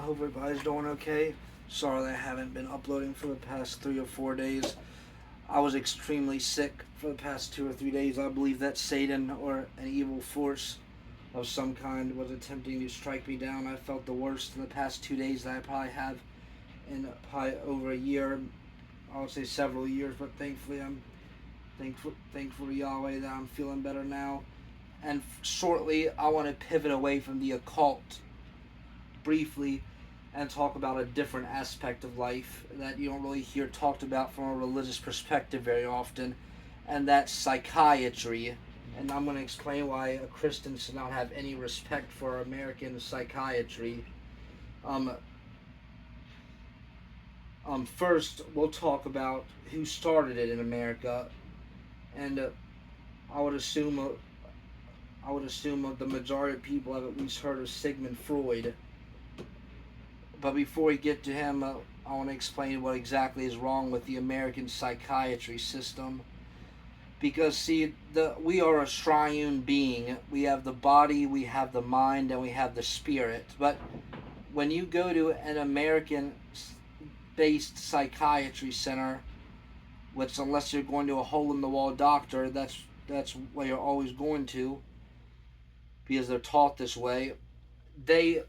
hope everybody's doing okay. Sorry that I haven't been uploading for the past 3 or 4 days. I was extremely sick for the past 2 or 3 days. I believe that Satan or an evil force of some kind was attempting to strike me down. I felt the worst in the past 2 days that I probably have in probably over a year. I would say several years, but thankfully I'm thankful to Yahweh that I'm feeling better now. And shortly, I want to pivot away from the occult briefly and talk about a different aspect of life that you don't really hear talked about from a religious perspective very often, and that's psychiatry. And I'm going to explain why a Christian should not have any respect for American psychiatry. Um, First, we'll talk about who started it in America, and I would assume the majority of people have at least heard of Sigmund Freud. But before we get to him, I want to explain what exactly is wrong with the American psychiatry system. Because see, we are a triune being. We have the body, we have the mind, and we have the spirit. But when you go to an American-based psychiatry center, which unless you're going to a hole-in-the-wall doctor, that's what you're always going to, because they're taught this way. They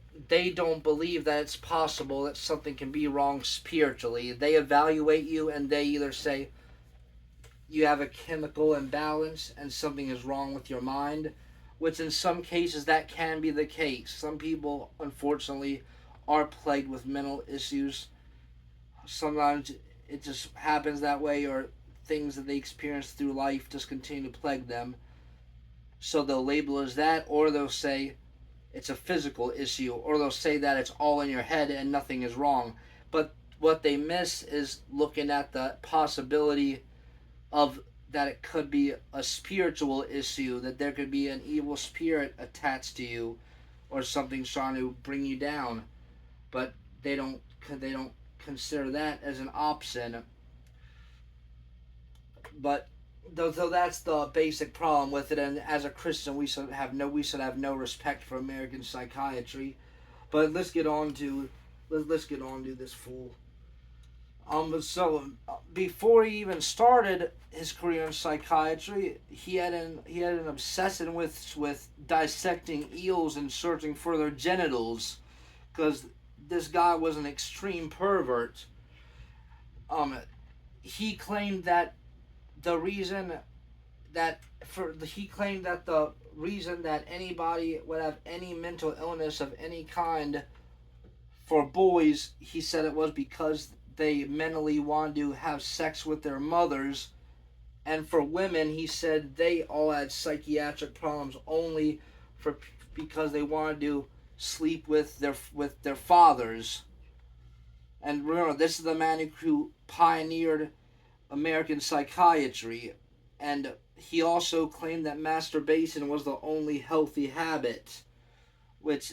don't believe that it's possible that something can be wrong spiritually. They evaluate you and they either say you have a chemical imbalance and something is wrong with your mind, which in some cases that can be the case. Some people unfortunately are plagued with mental issues. Sometimes it just happens that way, or things that they experience through life just continue to plague them. So they'll label it as that, or they'll say it's a physical issue, or they'll say that it's all in your head and nothing is wrong. But what they miss is looking at the possibility of that it could be a spiritual issue, that there could be an evil spirit attached to you, or something trying to bring you down. But they don't consider that as an option. But so that's the basic problem with it. And as a Christian, we should have no respect for American psychiatry. But let's get on to this fool. So before he even started his career in psychiatry, he had an obsession with dissecting eels and searching for their genitals, because this guy was an extreme pervert. Um, he claimed that the reason the reason that anybody would have any mental illness of any kind, for boys, he said it was because they mentally wanted to have sex with their mothers, and for women, he said they all had psychiatric problems only for because they wanted to sleep with their fathers. And remember, this is the man who pioneered American psychiatry, and he also claimed that masturbation was the only healthy habit, which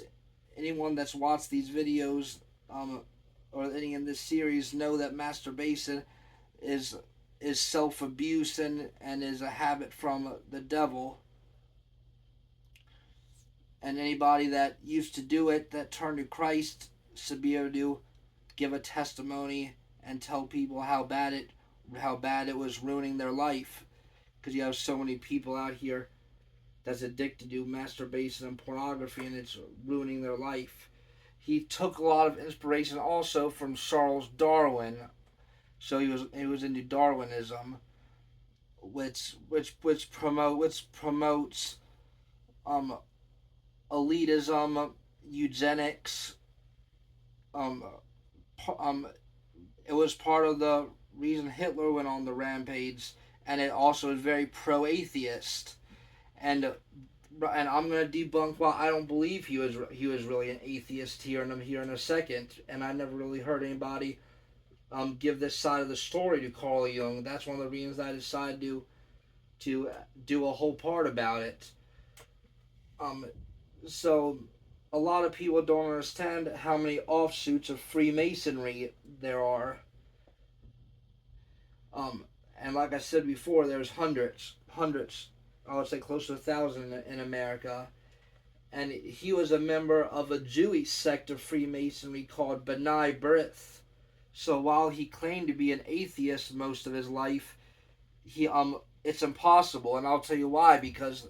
anyone that's watched these videos, or any in this series, know that masturbation is self abuse and is a habit from the devil. And anybody that used to do it, that turned to Christ, should be able to give a testimony and tell people how bad it was ruining their life, because you have so many people out here that's addicted to masturbation and pornography, and it's ruining their life. He took a lot of inspiration also from Charles Darwin, so he was into Darwinism, which promotes um elitism, eugenics. Um, um, it was part of the reason Hitler went on the rampage, and it also is very pro-atheist. And I'm gonna debunk why I don't believe he was really an atheist here in a second. And I never really heard anybody give this side of the story to Carl Jung. That's one of the reasons I decided to do a whole part about it. Um, so a lot of people don't understand how many offshoots of Freemasonry there are. Um, and like I said before, there's hundreds. I would say close to 1,000 in America. and he was a member of a Jewish sect of Freemasonry called B'nai B'rith. So while he claimed to be an atheist most of his life, he it's impossible, and I'll tell you why. Because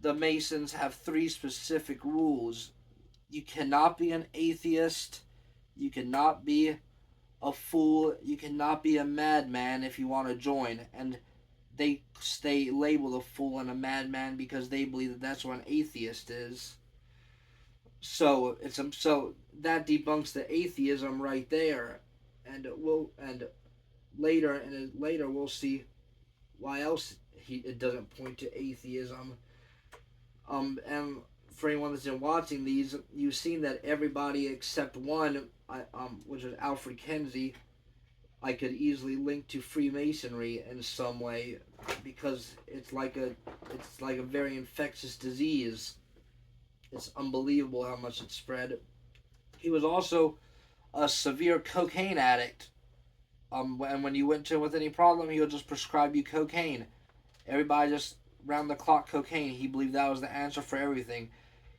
the Masons have three specific rules: you cannot be an atheist, you cannot be a fool, you cannot be a madman if you want to join. And they label the fool and a madman because they believe that that's what an atheist is. So that debunks the atheism right there, and later we'll see why else it doesn't point to atheism. And for anyone that's been watching these, you've seen that everybody except one, which is Alfred Kinsey, I could easily link to Freemasonry in some way, because it's like a very infectious disease. It's unbelievable how much it spread. He was also a severe cocaine addict. And when you went to him with any problem, he would just prescribe you cocaine. Everybody just round the clock cocaine. He believed that was the answer for everything.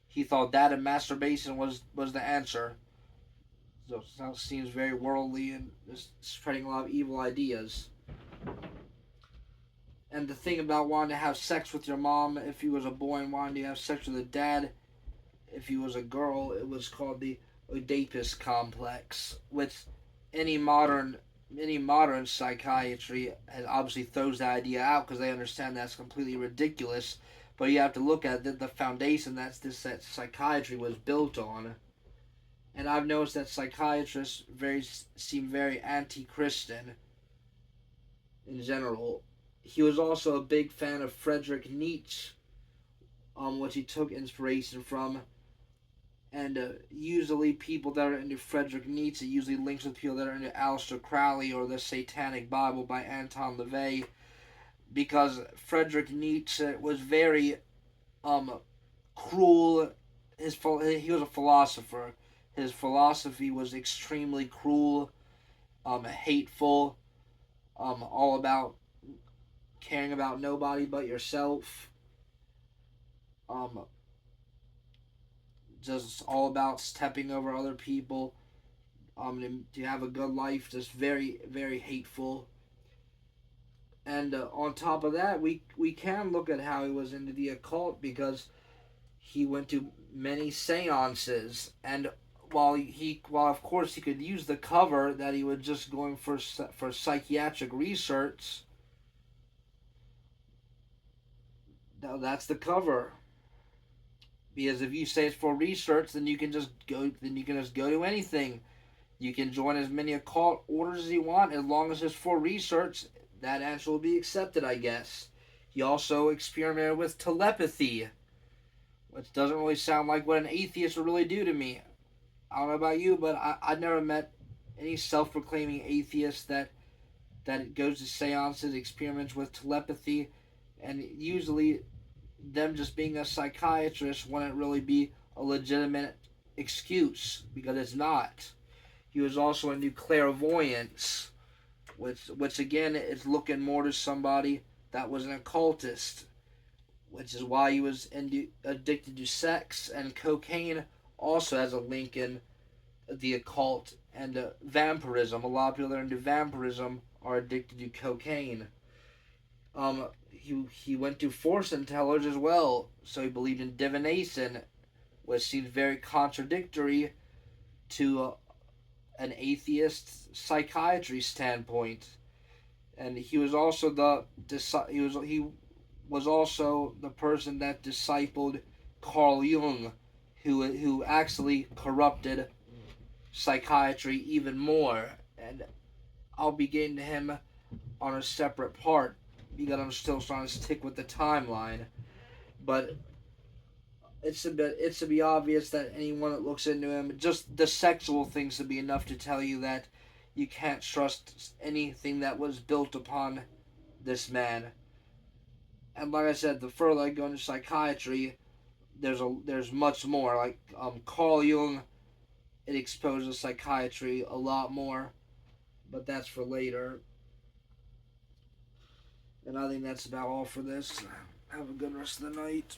He thought that and masturbation was the answer. So it seems very worldly and just spreading a lot of evil ideas. And the thing about wanting to have sex with your mom if you was a boy, and wanting to have sex with a dad if you was a girl, it was called the Oedipus complex, which any modern psychiatry obviously throws that idea out because they understand that's completely ridiculous. But you have to look at the foundation that psychiatry was built on. And I've noticed that psychiatrists seem very anti-Christian in general. He was also a big fan of Friedrich Nietzsche, which he took inspiration from. And usually people that are into Friedrich Nietzsche usually links with people that are into Aleister Crowley or the Satanic Bible by Anton LaVey, because Friedrich Nietzsche was very cruel. He was a philosopher. His philosophy was extremely cruel, hateful, all about caring about nobody but yourself. Um, just all about stepping over other people. To have a good life, just very, very hateful. And on top of that, we can look at how he was into the occult, because he went to many seances, and while of course he could use the cover that he was just going for psychiatric research. Now that's the cover, because if you say it's for research, then you can just go. Then you can just go to anything. You can join as many occult orders as you want, as long as it's for research. That answer will be accepted, I guess. He also experimented with telepathy, which doesn't really sound like what an atheist would really do to me. I don't know about you, but I've never met any self-proclaiming atheist that goes to seances, experiments with telepathy, and usually them just being a psychiatrist wouldn't really be a legitimate excuse, because it's not. He was also into clairvoyance, which again is looking more to somebody that was an occultist, which is why he was addicted to sex. And cocaine also has a link in the occult and vampirism. A lot of people that are into vampirism are addicted to cocaine. He went to fortune tellers as well, so he believed in divination, which seems very contradictory to an atheist psychiatry standpoint. And he was also he was also the person that discipled Carl Jung, who actually corrupted psychiatry even more. And I'll be getting to him on a separate part, because I'm still trying to stick with the timeline. But it's to be obvious that anyone that looks into him, just the sexual things to be enough to tell you that you can't trust anything that was built upon this man. And like I said, the further I go into psychiatry, there's much more. Like Carl Jung, it exposes psychiatry a lot more, but that's for later. And I think that's about all for this. Have a good rest of the night.